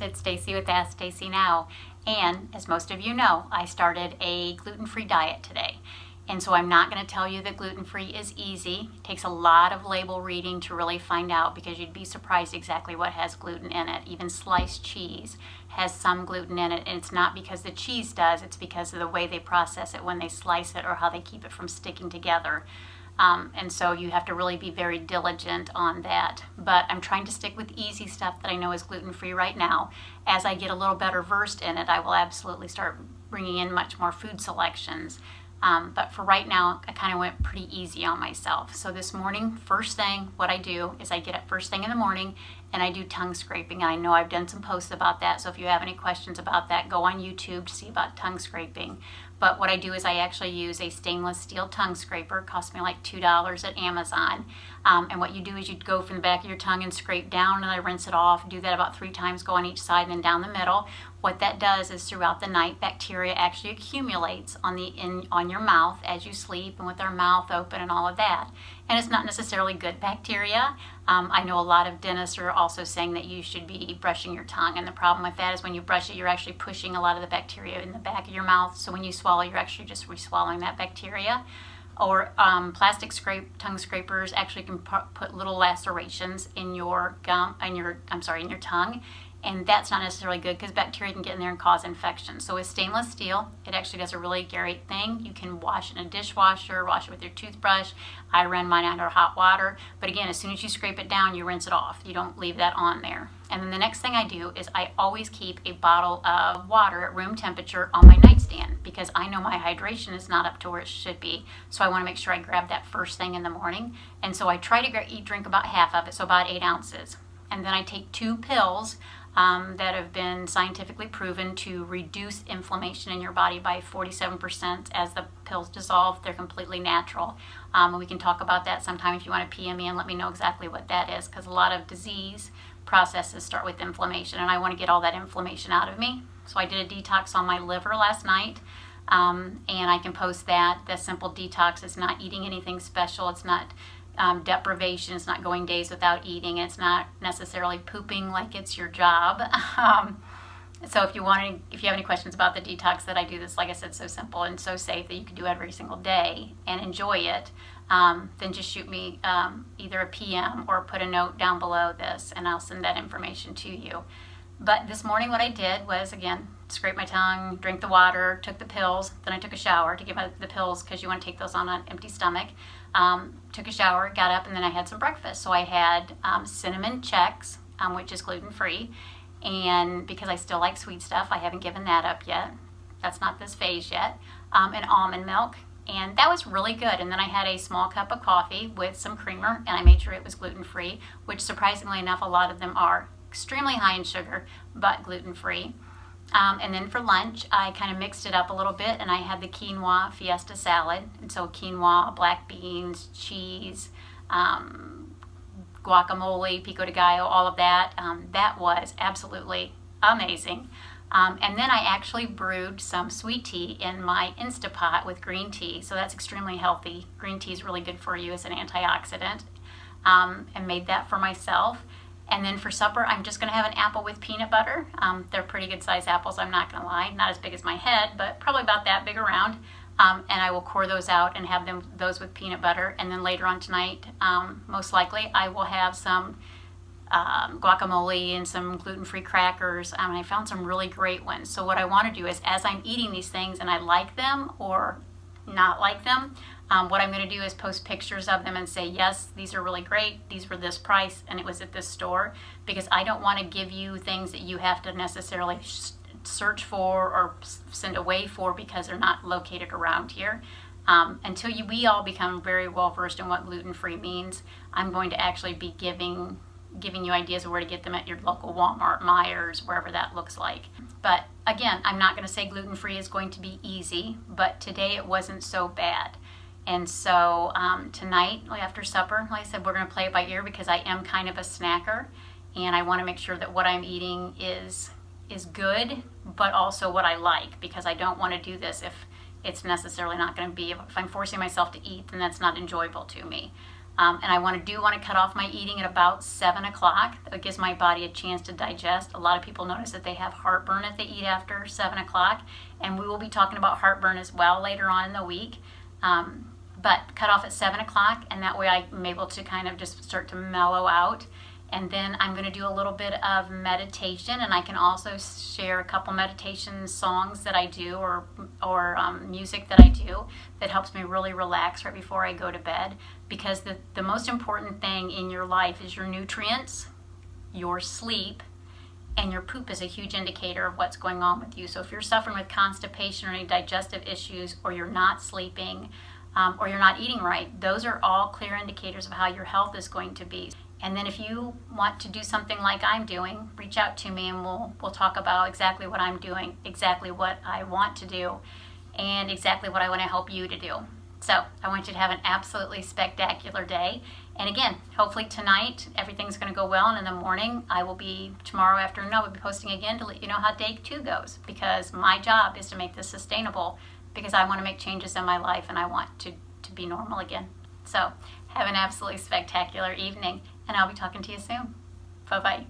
it's Stacy with Ask Stacy Now. And as most of you know, I started a gluten-free diet today. And so I'm not going to tell you that gluten-free is easy. It takes a lot of label reading to really find out, because you'd be surprised exactly what has gluten in it. Even sliced cheese has some gluten in it, and it's not because the cheese does, it's because of the way they process it when they slice it or how they keep it from sticking together. And so you have to really be very diligent on that. But I'm trying to stick with easy stuff that I know is gluten-free right now. As I get a little better versed in it, I will absolutely start bringing in much more food selections. But for right now, I kind of went pretty easy on myself. So this morning, first thing, what I do is I get up first thing in the morning and I do tongue scraping. I know I've done some posts about that, so if you have any questions about that, go on YouTube to see about tongue scraping. But what I do is I actually use a stainless steel tongue scraper. It cost me like $2 at Amazon. And what you do is you go from the back of your tongue and scrape down, and I rinse it off. Do that about 3 times, go on each side and then down the middle. What that does is throughout the night, bacteria actually accumulates on your mouth as you sleep and with our mouth open and all of that. And it's not necessarily good bacteria. I know a lot of dentists are also saying that you should be brushing your tongue, and the problem with that is when you brush it, you're actually pushing a lot of the bacteria in the back of your mouth. So when you swallow, you're actually just re-swallowing that bacteria. Or plastic tongue scrapers actually can put little lacerations in your in your tongue. And that's not necessarily good because bacteria can get in there and cause infection. So with stainless steel, it actually does a really great thing. You can wash it in a dishwasher, wash it with your toothbrush. I ran mine under hot water. But again, as soon as you scrape it down, you rinse it off. You don't leave that on there. And then the next thing I do is I always keep a bottle of water at room temperature on my nightstand, because I know my hydration is not up to where it should be. So I want to make sure I grab that first thing in the morning. And so I try to drink about half of it, so about 8 ounces. And then I take 2 pills that have been scientifically proven to reduce inflammation in your body by 47% as the pills dissolve. They're completely natural. And we can talk about that sometime if you want to PM me and let me know exactly what that is, because a lot of disease processes start with inflammation, and I want to get all that inflammation out of me. So I did a detox on my liver last night, and I can post that. The simple detox is not eating anything special. It's not deprivation. It's not going days without eating. It's not necessarily pooping like it's your job. So if you have any questions about the detox that I do, this, like I said, so simple and so safe that you can do every single day and enjoy it, then just shoot me either a PM or put a note down below this, and I'll send that information to you. But this morning what I did was, again, scrape my tongue, drink the water, took the pills, then I took a shower to get the pills, because you want to take those on an empty stomach. Took a shower, got up, and then I had some breakfast. So I had cinnamon Chex, which is gluten-free, and because I still like sweet stuff, I haven't given that up yet. That's not this phase yet. And almond milk, and that was really good. And then I had a small cup of coffee with some creamer, and I made sure it was gluten-free, which surprisingly enough, a lot of them are extremely high in sugar, but gluten-free. And then for lunch, I kind of mixed it up a little bit, and I had the quinoa fiesta salad. And so quinoa, black beans, cheese, guacamole, pico de gallo, all of that. That was absolutely amazing. And then I actually brewed some sweet tea in my Instapot with green tea. So that's extremely healthy. Green tea is really good for you as an antioxidant. And made that for myself. And then for supper, I'm just going to have an apple with peanut butter. They're pretty good sized apples, I'm not going to lie. Not as big as my head, but probably about that big around. And I will core those out and have those with peanut butter. And then later on tonight, most likely, I will have some guacamole and some gluten-free crackers. I found some really great ones. So what I want to do is, as I'm eating these things and I like them or not like them, what I'm going to do is post pictures of them and say, yes, these are really great, these were this price, and it was at this store, because I don't want to give you things that you have to necessarily search for or send away for because they're not located around here. Until we all become very well versed in what gluten-free means, I'm going to actually be giving you ideas of where to get them at your local Walmart, Myers, wherever that looks like. But again, I'm not going to say gluten-free is going to be easy, but today it wasn't so bad. And so tonight, after supper, like I said, we're going to play it by ear, because I am kind of a snacker, and I want to make sure that what I'm eating is good, but also what I like, because I don't want to do this if it's necessarily not going to be. If I'm forcing myself to eat, then that's not enjoyable to me. And I want to cut off my eating at about 7 o'clock. That gives my body a chance to digest. A lot of people notice that they have heartburn if they eat after 7 o'clock. And we will be talking about heartburn as well later on in the week. But cut off at 7 o'clock, and that way I'm able to kind of just start to mellow out. And then I'm going to do a little bit of meditation, and I can also share a couple meditation songs that I do or music that I do that helps me really relax right before I go to bed. Because the most important thing in your life is your nutrients, your sleep, and your poop is a huge indicator of what's going on with you. So if you're suffering with constipation or any digestive issues, or you're not sleeping, or you're not eating right, those are all clear indicators of how your health is going to be. And then if you want to do something like I'm doing, reach out to me and we'll talk about exactly what I'm doing, exactly what I want to do, and exactly what I want to help you to do. So I want you to have an absolutely spectacular day. And again, hopefully tonight everything's going to go well, and in the morning tomorrow afternoon I will be posting again to let you know how day 2 goes, because my job is to make this sustainable, because I want to make changes in my life and I want to be normal again. So have an absolutely spectacular evening, and I'll be talking to you soon. Bye-bye.